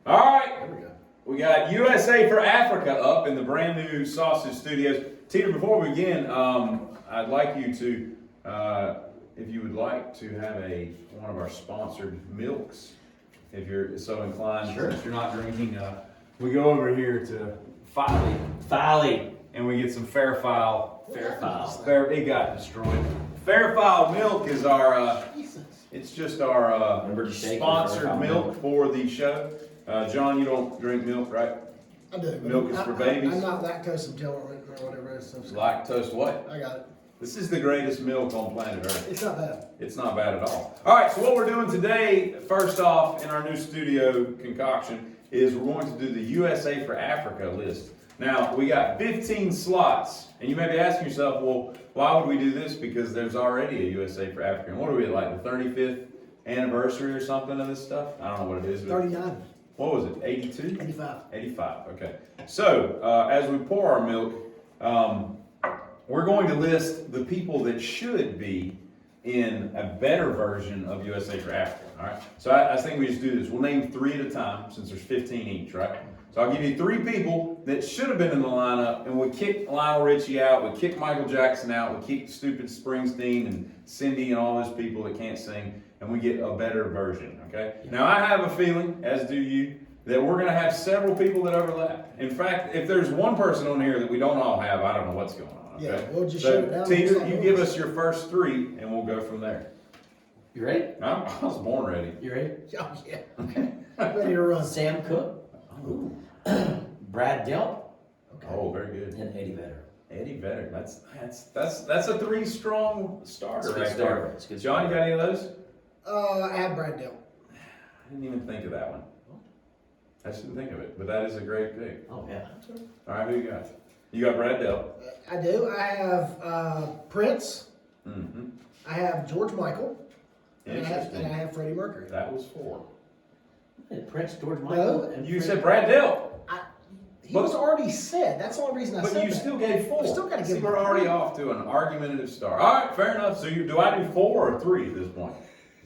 All right. There we go. We got USA for Africa up in the brand new Sausage Studios. Teeter, before we begin, I'd like you to, if you would like to have one of our sponsored milks, if you're so inclined. Sure. Since you're not drinking, we go over here to Filey. and we get some Fairfile. It got destroyed. Fairfile milk is our, it's just our Remember to shake sponsored Fairfile milk for the show. John, you don't drink milk, right? I do. Milk is for babies? I'm not lactose intolerant or whatever that stuff's called. Lactose what? I got it. This is the greatest milk on planet Earth. It's not bad. It's not bad at all. All right, so what we're doing today, first off, in our new studio concoction, is we're going to do the USA for Africa list. Now, we got 15 slots, and you may be asking yourself, well, why would we do this? Because there's already a USA for Africa. And what are we, like the 35th anniversary or something of this stuff? I don't know what it is. 39. What was it, 82? 85. 85, okay. So, as we pour our milk, we're going to list the people that should be in a better version of USA for Africa, all right? So I think we just do this. We'll name 3 at a time since there's 15 each, right? So I'll give you 3 people that should have been in the lineup, and we kick Lionel Richie out, we kick Michael Jackson out, we kick stupid Springsteen and Cindy and all those people that can't sing, and we get a better version, okay? Now I have a feeling, as do you, that we're going to have several people that overlap. In fact, if there's one person on here that we don't all have, I don't know what's going on. Okay? Yeah, we'll just so, shut it down. Teeter, you give us your first 3, and we'll go from there. You ready? I was born ready. You ready? Oh, yeah. Okay. Ready to run. Sam Cooke. Brad Delp. Okay. Oh, very good. And Eddie Vedder. Eddie Vedder. That's a 3-strong starter It's a good right starter. there. It's a good John, you got any of those? I have Brad Dell. I didn't even think of that one. I just didn't think of it, but that is a great pick. Oh, yeah. All right, who you got? You got Brad Dell. I do. I have Prince. Mm-hmm. I have George Michael. And I Interesting. have Freddie Mercury. That was 4. Prince, George Michael. No, and You Fred- said Brad Dell, He But- was already said. That's the only reason I but said you that. still gave 4. I still gotta give See, him we're 3. already off to an argumentative start. All right, fair enough. So do I do 4 or 3 at this point?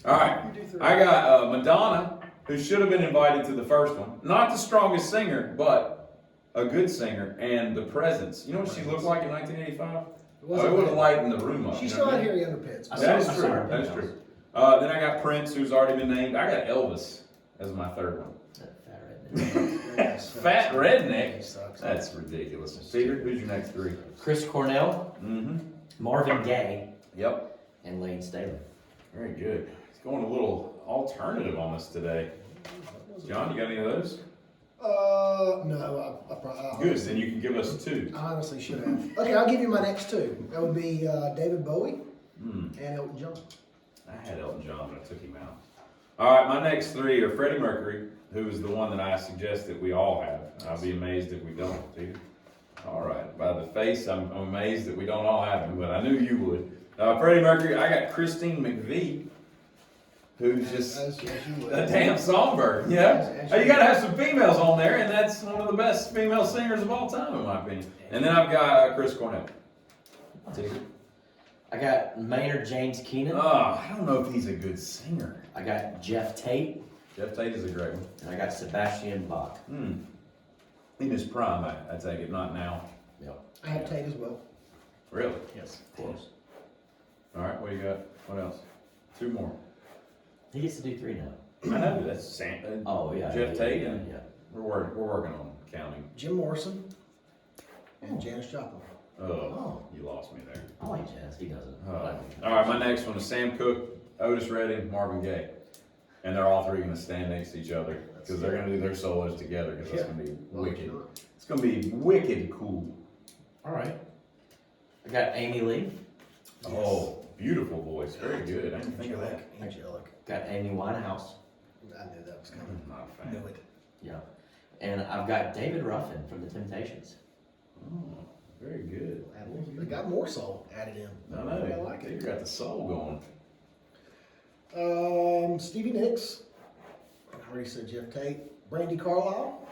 All right. You do 3. I got Madonna, who should have been invited to the first one. Not the strongest singer, but a good singer. And The Presence. You know what she looked like in 1985? It would have lightened the room up. She's you know still what I out mean? here in under pits. I That is saw true. her That is videos. true. Then I got Prince, who's already been named. I got Elvis as my 3rd one. That fat redneck. Fat redneck. He sucks. That's ridiculous. Peter, who's your next 3? Chris Cornell, Mm-hmm. Marvin Gaye, Yep. and Lane Staley. Very good. He's going a little alternative on us today. John, you got any of those? No, I probably. Good. Then you can give us 2. I honestly should have. Okay, I'll give you my next 2. That would be David Bowie Hmm. and Elton John. I had Elton John, but I took him out. All right, my next 3 are Freddie Mercury, who is the one that I suggest that we all have. I'll be amazed if we don't, Peter. All right, by the face, I'm amazed that we don't all have him, but I knew you would. Freddie Mercury, I got Christine McVie, who's just As you would. a damn songbird. Yeah, you got to have some females on there, and that's one of the best female singers of all time, in my opinion. And then I've got Chris Cornell. I got Maynard James Keenan. Oh, I don't know if he's a good singer. I got Jeff Tate. Jeff Tate is a great one. And I got Sebastian Bach. In his prime, I take it, not now. Yep. I have Tate as well. Really? Yes. Close. All right, what do you got? What else? 2 more. He gets to do 3 now. I know that's Sam. Oh, yeah. Jeff Tate, Yeah. and yeah. we're working on counting. Jim Morrison and Janis Joplin. Oh, you lost me there. I like jazz. He doesn't. All right, my next one is Sam Cooke, Otis Redding, Marvin Gaye, and they're all 3 going to stand next to each other because they're going to do their solos together because that's going to be wicked. It's going to be wicked cool. All right. I got Amy Lee. Oh, beautiful voice, very good. I didn't think of that. Angelic. Got Amy Winehouse. I knew that was coming. I'm not a fan. Knew it. Yeah. And I've got David Ruffin from The Temptations. Oh, very good. They got more soul added in. I know. I like You it. got the soul going. Stevie Nicks. I already said Jeff Tate. Brandy Carlisle.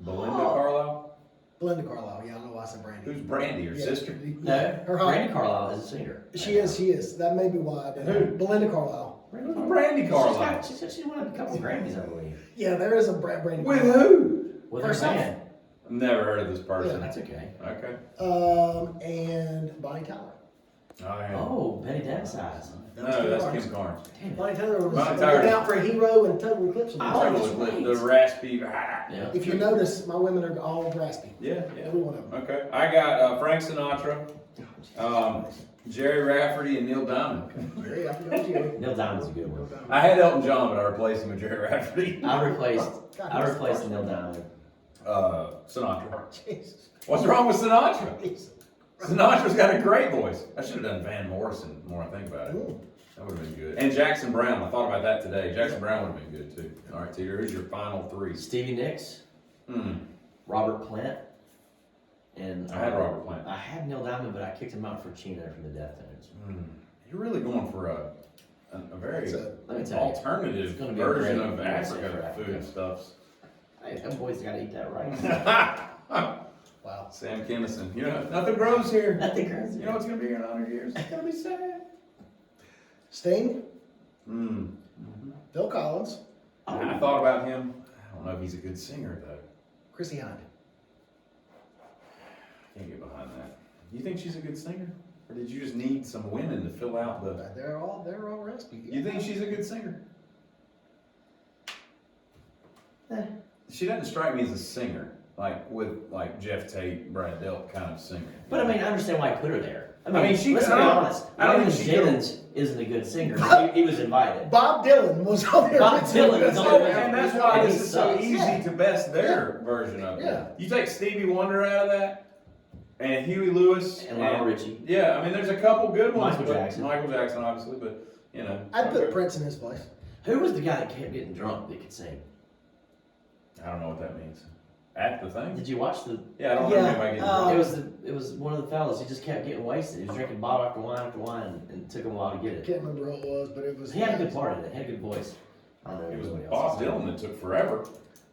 Belinda Carlisle. Belinda Carlisle. Yeah, I don't know why I said Brandy. Who's Brandy? Her Yeah, sister? No, Her Randy Carlisle is a singer. She is. That may be why I did. Who? Belinda Carlisle. Brandy Carlisle. She said she won a couple Grammys, I believe. Yeah, there is a Brandy. With who? With her Herself. band. I've never heard of this person. That's okay. Okay. And Bonnie Tyler. Oh, yeah. Oh, Betty Davis eyes. No, that's Kim Carnes. Damn it. Bonnie Tyler was Bonnie Tyler. looking out for a hero and Total Eclipse. of the Oh, Heart. that's The right. raspy. Yeah. If you notice, my women are all raspy. Yeah, yeah. Every one of them. Okay. I got Frank Sinatra, Jerry Rafferty, and Neil Diamond. Jerry, I forgot Jerry. Neil Diamond's a good one. I had Elton John, but I replaced him with Jerry Rafferty. I replaced God, Neil Diamond. Sinatra. Jesus. What's wrong with Sinatra? Jesus. Sinatra's got a great voice. I should have done Van Morrison, the more I think about it. Ooh. That would have been good. And Jackson Brown. I thought about that today. Jackson Brown would have been good too. All right, Teeter, who's your final three? Stevie Nicks, Hmm. Robert Plant, and I had Robert Plant. I had Neil Diamond, but I kicked him out for Chino from the Deftones. Hmm. You're really going for a very That's Let me tell you, alternative it's gonna be a version great of USA for Africa Africa. food stuffs. hey, them boys gotta eat that right. Wow. Sam Kinison. You know, nothing grows here. Nothing crazy. You know what's going to be here in 100 years? It's going to be sad. Sting, Hmm. Phil Collins, I thought about him. I don't know if he's a good singer, though. Chrissy Hind. Can't get behind that. You think she's a good singer? Or did you just need some women to fill out the... They're all raspy. You think she's a good singer? She doesn't strike me as a singer, like with like Jeff Tate, Brad Delp kind of singer. But I mean, I understand why I put her there. I mean, mean, she let's be could- honest. I don't think Waylon she could- Jennings isn't a good singer. But he was invited. Bob Dylan was on there. Bob Dylan was on there. And that's why And this he is so sucks. easy Yeah. to best their version of it. Yeah. You take Stevie Wonder out of that, and Huey Lewis, And Lionel Richie. Yeah, I mean, there's a couple good ones. Michael but- Jackson. Michael Jackson, obviously, but you know. I'd put okay. Prince in his place. Who was the guy that kept getting drunk that could sing? I don't know what that means. At the thing? Did you watch the? Yeah, I don't Yeah, know anybody getting drunk. It was one of the fellas. He just kept getting wasted. He was drinking bottle after wine, and it took him a while to get it. Can't remember who it was, but it was. He had a good part in it. He had a good voice. I don't know. It was anybody Bob else. Dylan that took forever.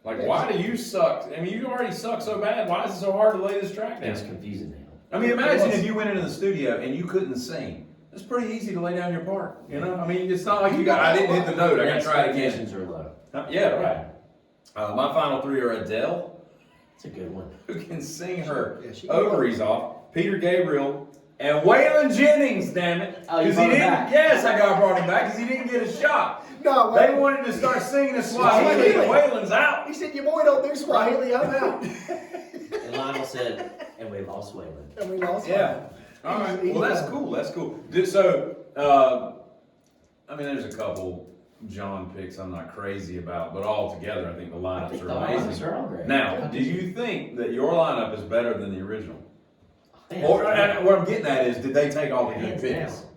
Like, Yeah. why do you suck? I mean, you already suck so bad. Why is it so hard to lay this track It was down? confusing to him. I mean, imagine was. if you went into the studio and you couldn't sing. It's pretty easy to lay down your part, you know? I mean, it's not like you got, I didn't hit the note, I gotta try it again. Expectations are low. Yeah, right. My final three are Adele, It's a good one. who can sing her Yeah, she can ovaries off, Peter Gabriel, and Waylon Jennings, damn it. Oh, you 'Cause brought he him didn't, back. yes, I brought him back, because he didn't get a shot. No, They wait. wanted to start singing in Swahili, and Waylon's out. He said, "Your boy don't do Swahili. I'm out." And Lionel said, and we lost Waylon. And we lost. Yeah. All right. He's Well, that's done. cool. That's cool. So, I mean, there's a couple John picks I'm not crazy about, but all together, I think the I lineups think are the lineups amazing. are all great. Now, do you think that your lineup is better than the original? Man, Or and what I'm getting at is, did they take all the good hands picks? down.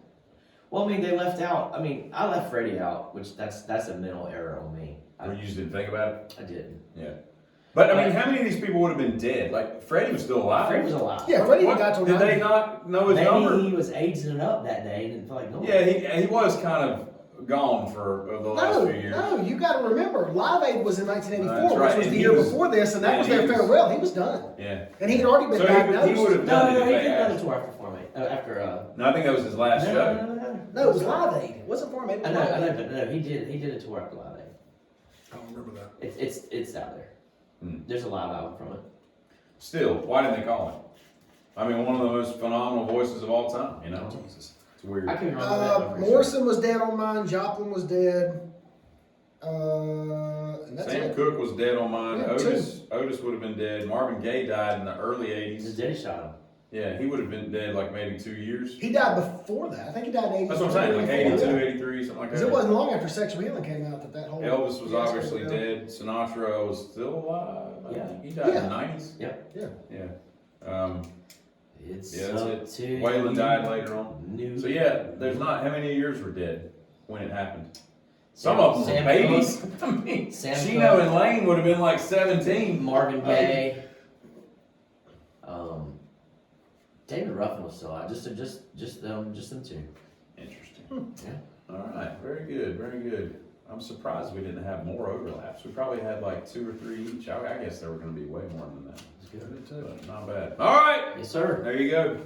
Well, I mean, they left out. I mean, I left Freddie out, which that's a mental error on me. Or you just didn't think about it? I didn't. Yeah. But I mean, how many of these people would have been dead? Like Freddie was still alive. Freddie was alive. Yeah, Freddie What- got to did 90. they not know his Maybe number? he was aging it up that day and didn't feel like going. Yeah, he was kind of gone for the last No, few years. no, you got to remember, Live Aid was in 1984, That's right, which was and the he year was- before this, and that and was he their was- farewell. He was done, Yeah. and he had already been So diagnosed. he would have No, done no, it he if they did asked. another tour after Formate. After No, I think that was his last no, show. no. No, it was Live Aid. It wasn't for him. It was I know, Live I know, Aid. but no, he did a tour after Live Aid. I don't remember that. It's out there. Hmm. There's a live album from it. Still, why didn't they call him? I mean, one of the most phenomenal voices of all time, you know? Jesus. It's weird. I couldn't remember that one for Morrison was dead on mine. Joplin was dead. And that's Sam it. Cooke was dead on mine. Yeah, Otis would have been dead. Marvin Gaye died in the early His 80s. daddy shot him. Yeah, he would have been dead like maybe 2 years. He died before that. I think he died in 83. That's what I'm saying, like 82, 83, something like Because that. it wasn't long after Sexual Healing came out that whole. Elvis was fiasco obviously was going. dead. Sinatra was still alive. I Yeah. think. He died in Yeah. the 90s. Yeah. Yeah. It's Yeah, that's up it. to Waylon you. died later on. New. So yeah, there's not, how many years were dead when it happened? Some of them were Sam babies. I mean, Sam Chino Cooke. and Lane would have been like 17. Marvin Gaye. David Ruffin was still out. Just them two. Interesting. Yeah. All right, very good, very good. I'm surprised we didn't have more overlaps. We probably had like 2 or 3 each. I guess there were going to be way more than that. It's good. But not bad. All right, Yes, sir. there you go.